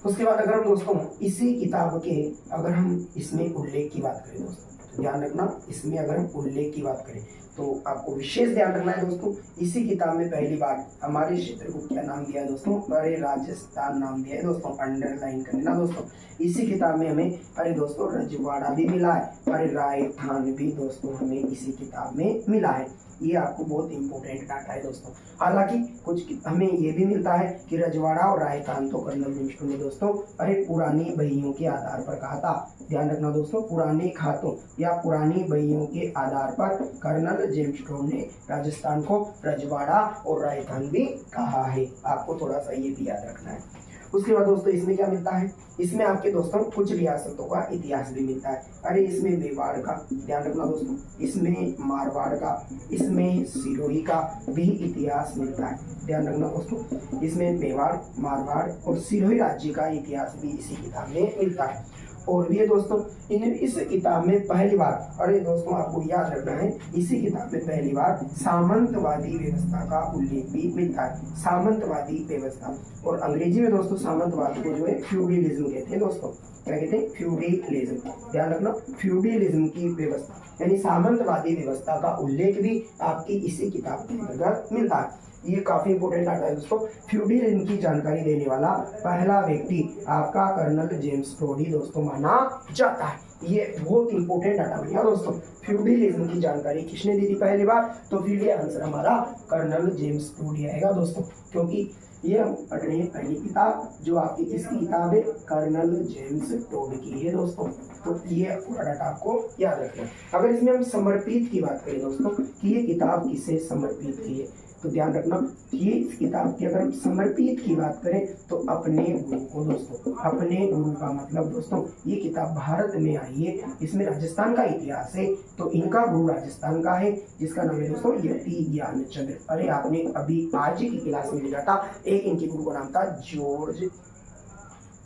उसके बाद अगर हम दोस्तों इसी किताब के अगर हम इसमें उल्लेख की बात करें दोस्तों, तो ध्यान रखना इसमें अगर हम उल्लेख की बात करें तो आपको विशेष ध्यान रखना है दोस्तों, इसी किताब में पहली बार हमारे क्षेत्र को क्या नाम दिया है दोस्तों, अरे राजस्थान नाम दिया है दोस्तों, अंडरलाइन कर लेना दोस्तों। इसी किताब में हमें अरे दोस्तों रजवाड़ा भी मिला है, अरे राजस्थान भी दोस्तों हमें इसी किताब में मिला है। ये आपको बहुत इंपॉर्टेंट डाटा है दोस्तों। हालांकि कुछ हमें ये भी मिलता है कि रजवाड़ा और राजस्थान तो कर्नल लिविंगस्टन ने दोस्तों अरे पुरानी बहियों के आधार पर कहा था। ध्यान रखना दोस्तों, पुराने खातों या पुरानी बहियों के आधार पर कर्नल जेम्सटोन ने राजस्थान को रजवाड़ा और राजस्थान भी कहा है। आपको थोड़ा सा ये भी याद रखना है। उसके बाद दोस्तों इसमें क्या मिलता है, इसमें आपके दोस्तों कुछ रियासतों का इतिहास भी मिलता है। अरे इसमें मेवाड़ का, ध्यान रखना दोस्तों, इसमें मारवाड़ का, इसमें सिरोही का भी इतिहास मिलता है। ध्यान रखना दोस्तों, इसमें मेवाड़, मारवाड़ और सिरोही राज्य का इतिहास भी इसी किताब में मिलता है। और भी है दोस्तों इस किताब में पहली बार, अरे दोस्तों आपको याद रखना है, इसी किताब में पहली बार सामंतवादी व्यवस्था का उल्लेख भी मिलता है। सामंतवादी व्यवस्था, और अंग्रेजी में दोस्तों सामंतवाद को जो है फ्यूडलिज्म कहते हैं दोस्तों। क्या कहते हैं? फ्यूडलिज्म। ध्यान रखना, फ्यूडलिज्म की व्यवस्था यानी सामंतवादी व्यवस्था का उल्लेख भी आपकी इसी किताब के अंतर्गत मिलता है। ये काफी इंपोर्टेंट डाटा है दोस्तों। फ्यूडलिज्म की जानकारी देने वाला पहला व्यक्ति आपका कर्नल जेम्स टोडी दोस्तों माना जाता है। ये बहुत इंपोर्टेंट डाटा भैया दोस्तों। फ्यूडलिज्म की जानकारी किसने दी थी पहली बार, तो फिर ये आंसर हमारा कर्नल जेम्स टोडी आएगा दोस्तों, क्योंकि ये हम पढ़ रहे हैं पहली किताब जो आपकी किसकी किताब है, कर्नल जेम्स टोड की है दोस्तों। तो ये पूरा डाटा आपको याद रखना है। अगर इसमें हम समर्पित की बात करें दोस्तों कि ये किताब किसे समर्पित की है, तो ध्यान रखना ये इस किताब की अगर हम समर्पित की बात करें तो अपने गुरु को दोस्तों। अपने गुरु का मतलब दोस्तों ये किताब भारत में आई है, इसमें राजस्थान का इतिहास है, तो इनका गुरु राजस्थान का है जिसका नाम है दोस्तों यति ज्ञानचंद्र। अरे आपने अभी आज की क्लास में लिखा था, एक इनके गुरु का नाम था जॉर्ज,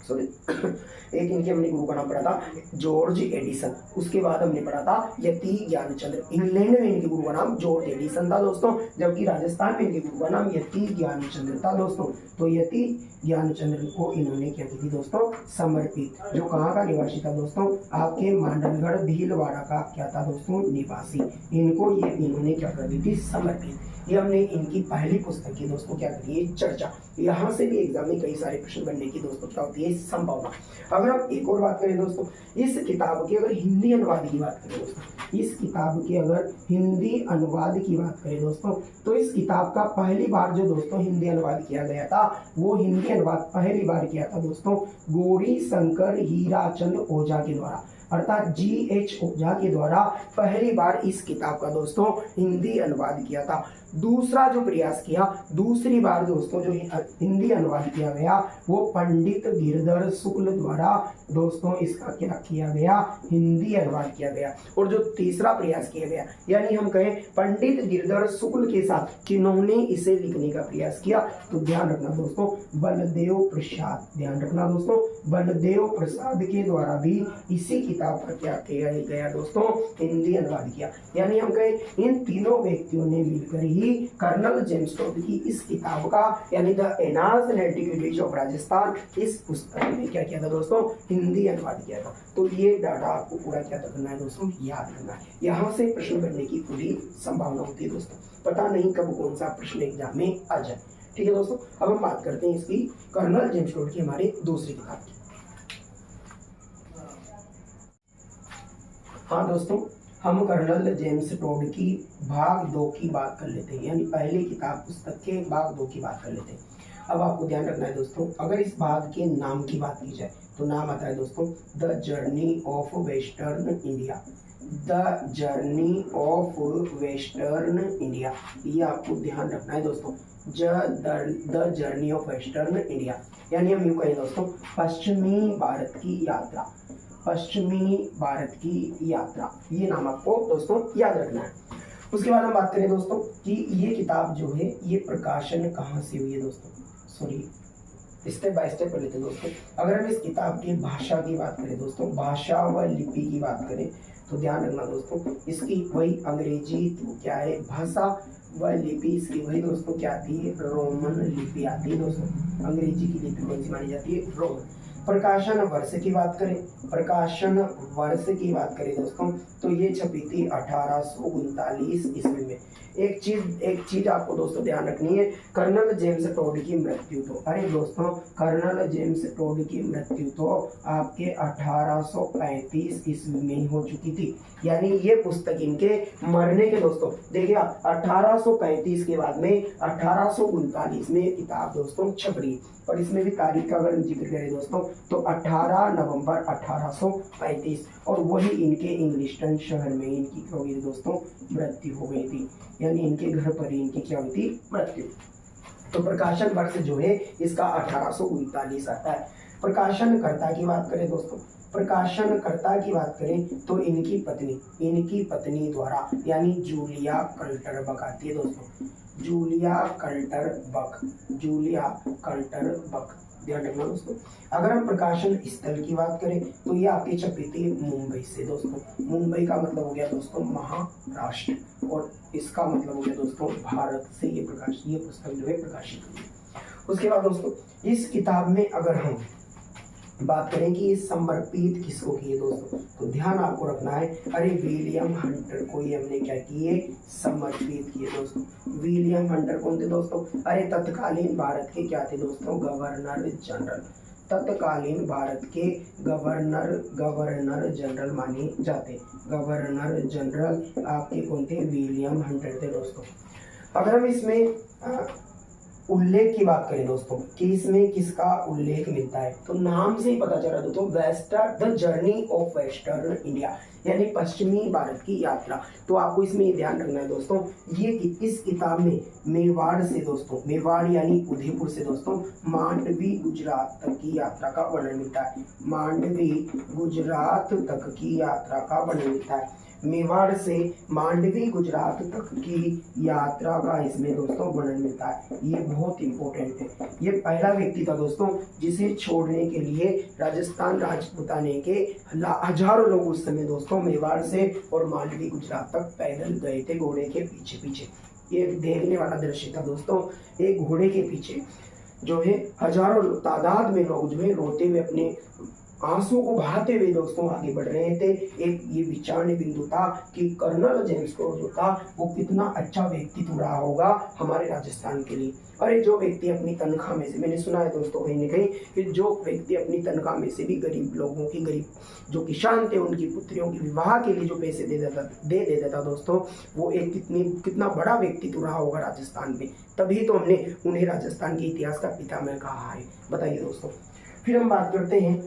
सॉरी एक इनके हमने गुरु का नाम पढ़ा था जॉर्ज एडिसन। उसके बाद हमने पढ़ा था यति ज्ञानचंद्र। इंग्लैंड में इनके गुरु का नाम जॉर्ज एडिसन था दोस्तों, जबकि राजस्थान में इनके गुरु का नाम यति ज्ञानचंद्र था दोस्तों। तो यति ज्ञानचंद्र को इन्होंने क्या की थी दोस्तों, समर्पित। जो कहाँ का निवासी था दोस्तों, आपके मांडलगढ़ भीलवाड़ा का क्या था दोस्तों, निवासी। इनको ये इन्होंने क्या कर दी थी, समर्पित। ये हमने इनकी पहली पुस्तक की दोस्तों क्या करी है, चर्चा। यहाँ से भी एग्जाम में कई सारे प्रश्न बनने की दोस्तों क्या होती है, संभावना। अगर हम एक और बात करें दोस्तों, इस किताब की अगर हिंदी अनुवाद की बात करें दोस्तों, इस किताब की अगर हिंदी अनुवाद की बात करें दोस्तों, तो इस किताब का पहली बार जो दोस्तों हिंदी अनुवाद किया गया था, वो हिंदी अनुवाद पहली बार किया था दोस्तों गौरी शंकर हीराचंद ओझा के द्वारा, अर्थात GH ओझा के द्वारा पहली बार इस किताब का दोस्तों हिंदी अनुवाद किया था। दूसरा जो प्रयास किया, दूसरी बार दोस्तों जो हिंदी अनुवाद किया गया वो पंडित गिरधर शुक्ल द्वारा दोस्तों इसका क्या किया गया, हिंदी अनुवाद किया गया। और जो तीसरा प्रयास किया गया, यानी हम कहें पंडित गिरधर शुक्ल के साथ किन्होंने इसे लिखने का प्रयास किया, तो ध्यान रखना दोस्तों बलदेव प्रसाद। ध्यान रखना दोस्तों बलदेव प्रसाद के द्वारा भी इसी किताब का क्या किया गया दोस्तों, हिंदी अनुवाद किया। यानी हम कहें इन तीनों व्यक्तियों ने मिलकर ही कर्नल जेम्स टोड की इस किताब का यानी the annals and antiquities of Rajasthan, इस पुस्तक में क्या किया था दोस्तों, हिंदी अनुवाद किया था। तो ये डाटा आपको पूरा क्या करना है दोस्तों, याद रखना है। यहाँ से प्रश्न बनने की पूरी संभावना होती है दोस्तों, पता नहीं कब कौन सा प्रश्न एग्जाम में आ जाए। ठीक है दोस्तों, अब हम बात करते हैं इसकी कर्नल जेम्स टोड की हमारी दूसरी किताब की। हाँ दोस्तों, हम कर्नल जेम्स टोड की भाग 2 की बात कर लेते हैं, यानी पहली किताब पुस्तक के भाग 2 की बात कर लेते हैं। अब आपको ध्यान रखना है दोस्तों, अगर इस भाग के नाम की बात की जाए तो नाम आता है दोस्तों the journey of western India. The journey of western India, ये आपको ध्यान रखना है दोस्तों, the journey of western India, यानी हम यूँ कहें दोस्तों पश्चिमी भारत की यात्रा। पश्चिमी भारत की यात्रा, ये नाम आपको दोस्तों याद रखना है। उसके बाद हम बात करें दोस्तों कि ये किताब जो है ये प्रकाशन कहाँ से हुई है दोस्तों, सॉरी स्टेप बाय स्टेप कर लेते हैं दोस्तों। अगर हम इस किताब की भाषा की बात करें दोस्तों, भाषा व लिपि की बात करें तो ध्यान रखना दोस्तों इसकी वही अंग्रेजी क्या है भाषा व लिपि, इसकी वही दोस्तों क्या आती है, रोमन लिपि आती है दोस्तों। अंग्रेजी की लिपि कौन सी मानी जाती है, रोमन। प्रकाशन वर्ष की बात करें, प्रकाशन वर्ष की बात करें दोस्तों, तो ये छपी थी 1839 ईस्वी में। एक चीज आपको दोस्तों ध्यान रखनी है, कर्नल जेम्स टोड की मृत्यु तो, अरे दोस्तों कर्नल जेम्स टोड की मृत्यु तो आपके 1835 ईस्वी में ही हो चुकी थी। यानी ये पुस्तक इनके मरने के दोस्तों देखिए 1835 के बाद में 1839 में किताब दोस्तों छप रही, और इसमें भी तारीख का अगर हम जिक्र करें दोस्तों तो 18 नवंबर 1835, और वही इनके इंग्लिस्टन शहर में इनकी क्या हुई दोस्तों मृत्यु हो गई थी। यानी इनके घर पर ही इनकी क्या हुई थी मृत्यु। तो प्रकाशन वर्ष जो है इसका 1839 आता है। प्रकाशनकर्ता की बात करें दोस्तों, प्रकाशनकर्ता की बात करें तो इनकी पत्नी द्वारा यानी जूलिया कल्टर बक आती है दोस्तों, जूलिया कल्टर बक, ध्यान रखना दोस्तों। अगर हम प्रकाशन स्थल की बात करें तो ये आपकी छपी थी मुंबई से दोस्तों, मुंबई का मतलब हो गया दोस्तों महाराष्ट्र, और इसका मतलब हो गया दोस्तों भारत से ये पुस्तक जो है प्रकाशित हुई। उसके बाद दोस्तों इस किताब में अगर हम बात करें कि ये समर्पित किसको की है दोस्तों, तो ध्यान आपको रखना है, अरे विलियम हंटर को ये हमने क्या किए समर्पित किए दोस्तों। विलियम हंटर कौन थे दोस्तों, अरे तत्कालीन भारत के क्या थे दोस्तों गवर्नर जनरल, तत्कालीन भारत के गवर्नर जनरल माने जाते, गवर्नर जनरल आपके कौन थे विलियम हंटर थे दोस्तों। अगर हम इसमें उल्लेख की बात करें दोस्तों कि इसमें किसका उल्लेख मिलता है, तो नाम से ही पता चला दोस्तों the journey of western India, यानी पश्चिमी भारत की यात्रा। तो आपको इसमें ये ध्यान रखना है दोस्तों, ये इस किताब में मेवाड़ से दोस्तों, मेवाड़ यानी उदयपुर से दोस्तों मांडवी गुजरात तक की यात्रा का वर्णन मिलता है, मांडवी गुजरात तक की यात्रा का वर्णन मिलता है। मेवाड़ से मांडवी गुजरात तक की यात्रा का इसमें दोस्तों वर्णन मिलता है, ये बहुत इंपॉर्टेंट है। ये पहला व्यक्ति था दोस्तों जिसे छोड़ने के लिए राजस्थान राजपूताने के हजारों लोग उस समय दोस्तों मेवाड़ से और मांडवी गुजरात तक पैदल गए थे घोड़े के पीछे पीछे। ये देखने वाला दृश्य था दोस्तों, एक घोड़े के पीछे जो है हजारों तादाद में लोग जो है रोते हुए अपने आंसू को बहाते हुए दोस्तों आगे बढ़ रहे थे। एक ये विचारने बिंदु था कि कर्नल जेम्स टोड जो था वो कितना अच्छा व्यक्तित्व रहा होगा हमारे राजस्थान के लिए। अरे जो व्यक्ति अपनी तनख्वाह में से, मैंने सुना है दोस्तों कहीं न कहीं कि जो व्यक्ति अपनी तनख्वाह में से भी गरीब लोगों की, गरीब जो किसान थे उनकी पुत्रियों के विवाह के लिए जो पैसे दे देता था दोस्तों, वो एक कितना बड़ा व्यक्तित्व रहा होगा राजस्थान में। तभी तो हमने उन्हें राजस्थान के इतिहास का पितामह कहा है। बताइए दोस्तों, फिर हम बात करते हैं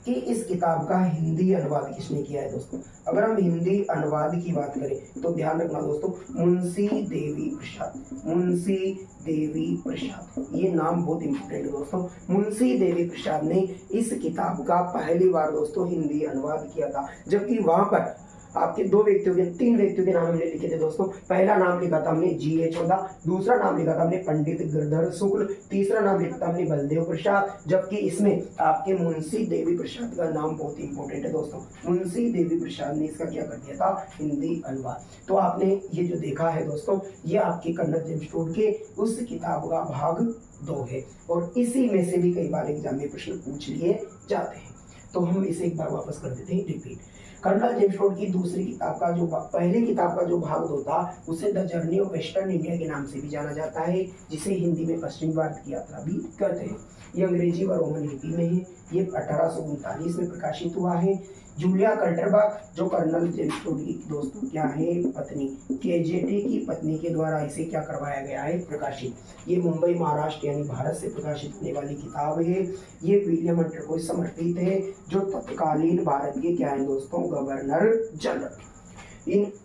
कि इस किताब का हिंदी अनुवाद किसने किया है दोस्तों। अगर हम हिंदी अनुवाद की बात करें तो ध्यान रखना दोस्तों मुंशी देवी प्रसाद, मुंशी देवी प्रसाद, ये नाम बहुत इंपॉर्टेंट है दोस्तों। मुंशी देवी प्रसाद ने इस किताब का पहली बार दोस्तों हिंदी अनुवाद किया था, जबकि वहां पर आपके तीन व्यक्तियों के नाम हमने लिखे थे दोस्तों। पहला नाम लिखा था हमने G.H. चौधा, दूसरा नाम लिखा था हमने पंडित गिरधर शुक्ल, तीसरा नाम लिखा था हमने बलदेव प्रसाद, जबकि इसमें आपके मुंशी देवी प्रसाद का नाम बहुत इंपॉर्टेंट है दोस्तों। मुंशी देवी प्रसाद ने इसका क्या कर दिया था हिंदी अनुवाद। तो आपने ये जो देखा है दोस्तों, ये आपके कर्नल जेम्स टोड के उस किताब का भाग 2 है, और इसी में से भी कई बार एग्जाम में प्रश्न पूछ लिए जाते हैं। तो हम इसे एक बार वापस कर देते हैं रिपीट। कर्नल जेम्स टोड की दूसरी किताब का जो पहली किताब का जो भाग 2 था उसे the journey of western India के नाम से भी जाना जाता है, जिसे हिंदी में पश्चिमी भारत की यात्रा भी कहते हैं। ये अंग्रेजी व रोमन लिपि में है, ये 1839 में प्रकाशित हुआ है। जूलिया कल्टरबर्ग जो कर्नल जेम्स टोड की दोस्तों क्या है पत्नी, केजेटी की पत्नी के द्वारा इसे क्या करवाया गया है प्रकाशित। ये मुंबई महाराष्ट्र यानी भारत से प्रकाशित होने वाली किताब है। ये विलियम हंटर को समर्पित है जो तत्कालीन भारत के क्या है दोस्तों गवर्नर जनरल।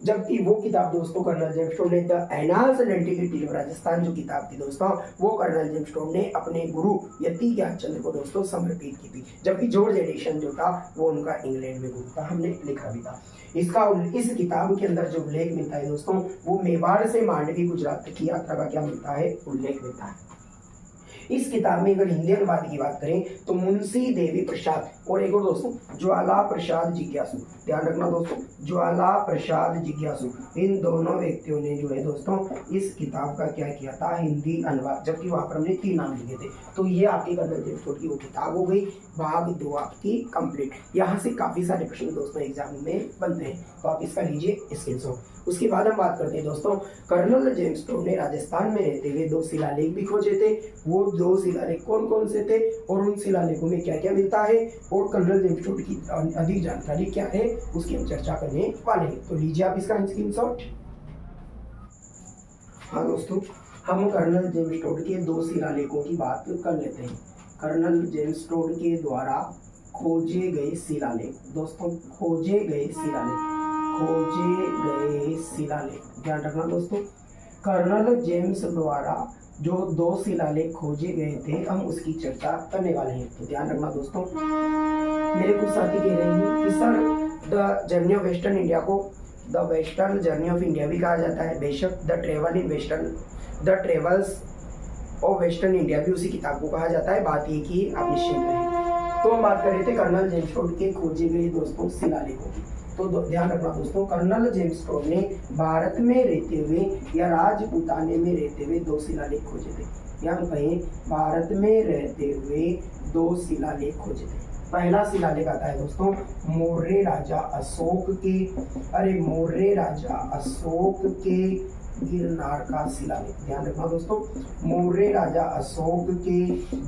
जबकि वो किताब दोस्तों कर्नल जेम्स टोड ने the annals and antiquity of Rajasthan जो किताब थी दोस्तों, वो कर्नल जेम्स टोड ने अपने गुरु यति ज्ञानचंद्र को दोस्तों समर्पित की थी। जबकि जॉर्ज एडिसन जो था वो उनका इंग्लैंड में गुरु था, हमने लिखा भी था। इस किताब के अंदर जो उल्लेख मिलता है दोस्तों, वो मेवाड़ से मांडवी गुजरात की यात्रा का क्या मिलता है उल्लेख मिलता है। इस किताब में अगर हिंदी अनुवाद की बात करें तो मुंशी देवी प्रसाद और एक और दोस्तों ज्वाला प्रसाद जिज्ञासु, ध्यान रखना दोस्तों, ज्वाला प्रसाद जिज्ञासु, इन दोनों व्यक्तियों ने जो है दोस्तों इस किताब का क्या किया था, हिंदी अनुवाद, जबकि वहां पर हमने 3 नाम लिखे थे। तो ये आपकी कर्नल जेम्स टोड की वो किताब हो गई, भाग 2 आपकी कंप्लीट। यहाँ से काफी सारे प्रश्न दोस्तों एग्जाम में बनते हैं, तो आप इसका लीजिए स्क्रीनशॉट। उसके बाद हम बात करते हैं दोस्तों, कर्नल जेम्स टोड ने राजस्थान में रहते हुए 2 शिलालेख भी खोजे थे। वो 2 शिलालेख कौन कौन से थे और उन शिलालेखों में क्या क्या मिलता है और कर्नल जेम्स टोड की अधिक जानकारी क्या है उसकी हम चर्चा करने वाले हैं। तो लीजिए आप इसका स्क्रीनशॉट। हाँ दोस्तों, हम कर्नल जेम्स टोड के 2 शिलालेखों की बात कर लेते हैं। कर्नल जेम्स टोड के द्वारा खोजे गए शिलालेख, दोस्तों खोजे गए शिलालेख, ध्यान रखना दोस्तों, कर्नल जेम्स द्वारा जो 2 शिलालेख खोजे गए थे हम उसकी चर्चा करने वाले हैं। तो ध्यान रखना दोस्तों, मेरे कुछ साथी कह रहे हैं कि sir the journey of western India को the western journey of India भी कहा जाता है। बेशक the travels of western India भी उसी किताब को कहा जाता है, बात ये कि आप निश्चिंत रहें। तो हम बात कर रहे थे कर्नल जेम्स टोड के खोजे गए दोस्तों शिलालेखों की। तो ध्यान रखना दोस्तों, कर्नल जेम्स टोड ने भारत में रहते हुए या राजपूताने में रहते हुए 2 शिलालेख खोजे थे। या हम कहें भारत में रहते हुए 2 शिलालेख खोजे थे। पहला शिलालेख आता है दोस्तों मौर्य राजा अशोक के गिरनार का शिलालेख। ध्यान रखना दोस्तों, मौर्य राजा अशोक के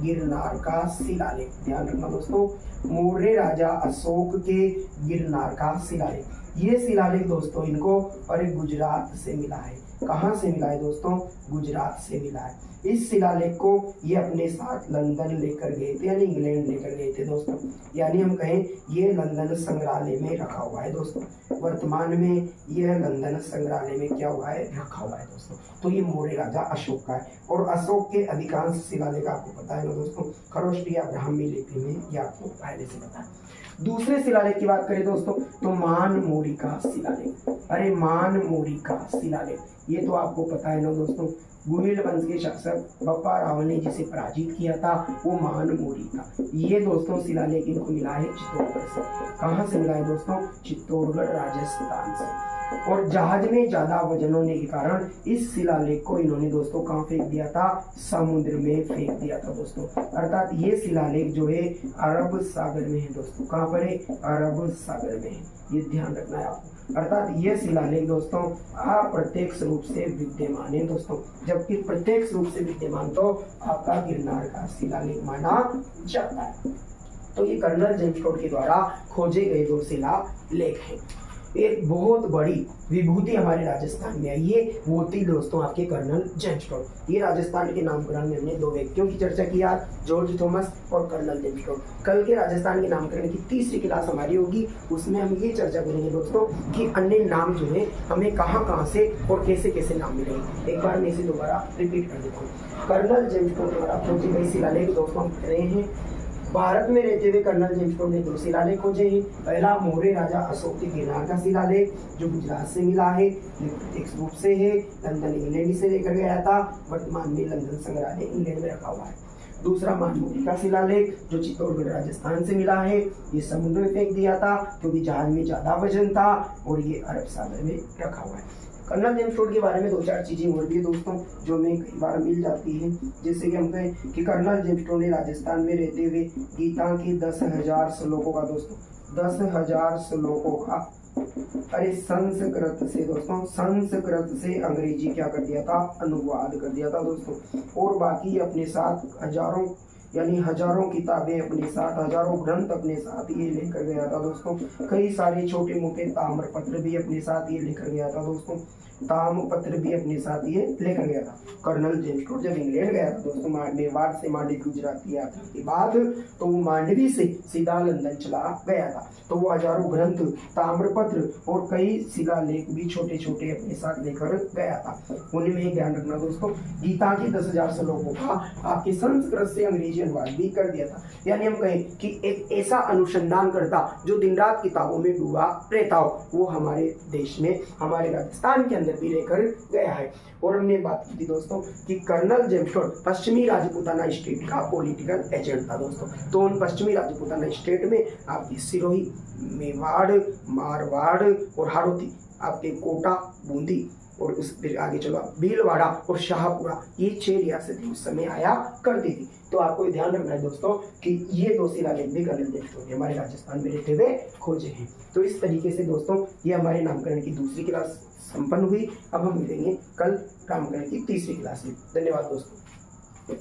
गिरनार का शिलालेख। ध्यान रखना दोस्तों, मौर्य राजा अशोक के गिरनार का शिलालेख। ये शिलालेख दोस्तों इनको गुजरात से मिला है। कहाँ से मिला है दोस्तों? गुजरात से मिला है। इस शिलालेख को ये अपने साथ लंदन लेकर गए थे, यानी इंग्लैंड लेकर गए थे दोस्तों। यानी हम कहें ये लंदन संग्रहालय में रखा हुआ है दोस्तों। वर्तमान में यह लंदन संग्रहालय में क्या हुआ है, रखा हुआ है दोस्तों। तो ये मौर्य राजा अशोक का है। और अशोक के अधिकांश शिलालेख आपको पता है ना दोस्तों, खरोष्ट या ब्राह्मी लिपि में, ये आपको पहले से पता है। दूसरे शिलालेख की बात करें दोस्तों तो मानमोरी का शिलालेख। मानमोरी का शिलालेख, ये तो आपको पता है ना दोस्तों, गुहिल वंश के शासक बप्पा रावल ने जिसे पराजित किया था वो मानमोरी था। ये दोस्तों शिलालेख इनको मिला है चित्तौड़गढ़ से। कहाँ से मिला है दोस्तों? चित्तौड़गढ़ राजस्थान से। और जहाज में ज्यादा वजन होने के कारण इस शिलालेख को इन्होंने दोस्तों कहाँ फेंक दिया था? समुद्र में फेंक दिया था दोस्तों। अर्थात ये शिलालेख जो है अरब सागर में है दोस्तों। कहाँ पर है? अरब सागर में है, ये ध्यान रखना है आपको। अर्थात ये शिलालेख दोस्तों अप्रत्यक्ष रूप से विद्यमान है दोस्तों, जबकि प्रत्यक्ष रूप से विद्यमान तो आपका गिरनार का शिलालेख माना जाता है। तो ये कर्नल जेम्स टोड के द्वारा खोजे गए 2 शिलालेख हैं। एक बहुत बड़ी विभूति हमारे राजस्थान में आई है, वो थी दोस्तों आपके कर्नल जेम्स टोड। ये राजस्थान के नामकरण में हमने 2 व्यक्तियों की चर्चा की आज, जॉर्ज थॉमस और कर्नल जेम्स टोड। कल के राजस्थान के नामकरण की तीसरी क्लास हमारी होगी, उसमें हम ये चर्चा करेंगे दोस्तों कि अन्य नाम जो है हमें कहाँ कहाँ से और कैसे कैसे नाम मिलेंगे। एक बार मैं इसे दोबारा रिपीट कर देता हूँ। कर्नल जेम्स टोड द्वारा खोजी गई शिलालेख दोस्तों हम कह रहे हैं। भारत में रहते हुए कर्नल जेम्स टोड ने 2 शिलालेख खोजे हैं। पहला मौर्य राजा अशोक के गिरनार का शिलालेख जो गुजरात से मिला है, प्रत्यक्ष रूप से है, लंदन इंग्लैंड से लेकर गया था, वर्तमान में लंदन संग्रहालय इंग्लैंड में रखा हुआ है। दूसरा मानमोरी का शिलालेख जो चित्तौड़गढ़ राजस्थान से मिला है, ये समुद्र में फेंक दिया था क्योंकि जहाज में ज्यादा वजन था और ये अरब सागर में रखा हुआ है। कर्नल जेम्स टोड के बारे में 2-4 चीजें और भी है दोस्तों जो हमें कई बार मिल जाती है। जैसे कि हम कहें कि कर्नल जेम्स टोड ने राजस्थान में रहते हुए गीता के 10,000 श्लोकों का दोस्तों 10,000 श्लोकों का संस्कृत से दोस्तों संस्कृत से अंग्रेजी क्या कर दिया था? अनुवाद कर दिया था दोस्तों। और बाकी अपने साथ हजारों किताबें अपने साथ, हजारों ग्रंथ अपने साथ ये लेकर गया था दोस्तों। कई सारे छोटे मोटे ताम्रपत्र भी अपने साथ ये लेकर गया था दोस्तों। ताम्रपत्र भी अपने साथ ये लेकर गया था। कर्नल जेम्स टोड जब इंग्लैंड गया था दोस्तों, मेवाड़ से मांडवी गुजरात की यात्रा के बाद, तो वो मांडवी से सीधा लंदन चला गया था। तो वो हजारों ग्रंथ, ताम्रपत्र और कई शिलालेख भी छोटे छोटे अपने साथ लेकर गया था। उनमें ध्यान रखना दोस्तों, गीता के 10,000 श्लोकों का आपके संस्कृत से अंग्रेजी जनवास भी कर दिया था। यानी हम कहें कि एक ऐसा अनुसंधानकर्ता जो दिन रात किताबों में डूबा रहता हो, वो हमारे देश में, हमारे राजस्थान के अंदर भी रहकर गया है। और हमने बात की थी दोस्तों कि कर्नल जेम्सफोर्ड पश्चिमी राजपूताना स्टेट का पॉलिटिकल एजेंट था दोस्तों। तो उन पश्चिमी राजपूताना स्टेट में आपकी सिरोही, मेवाड़, मारवाड़ और हाड़ौती, आपके कोटा, बूंदी और उस फिर आगे चलो भीलवाड़ा और शाहपुरा, ये 6 रियासतें उस समय आया करती थी। तो आपको ध्यान रखना है दोस्तों कि ये 2 शिलालेख भी कर्नल जेम्सफोर्ड हमारे राजस्थान में रहते हुए खोजे हैं। तो इस तरीके से दोस्तों ये हमारे नामकरण की दूसरी क्लास संपन्न हुई। अब हम मिलेंगे कल नामकरण की तीसरी क्लास में। धन्यवाद दोस्तों।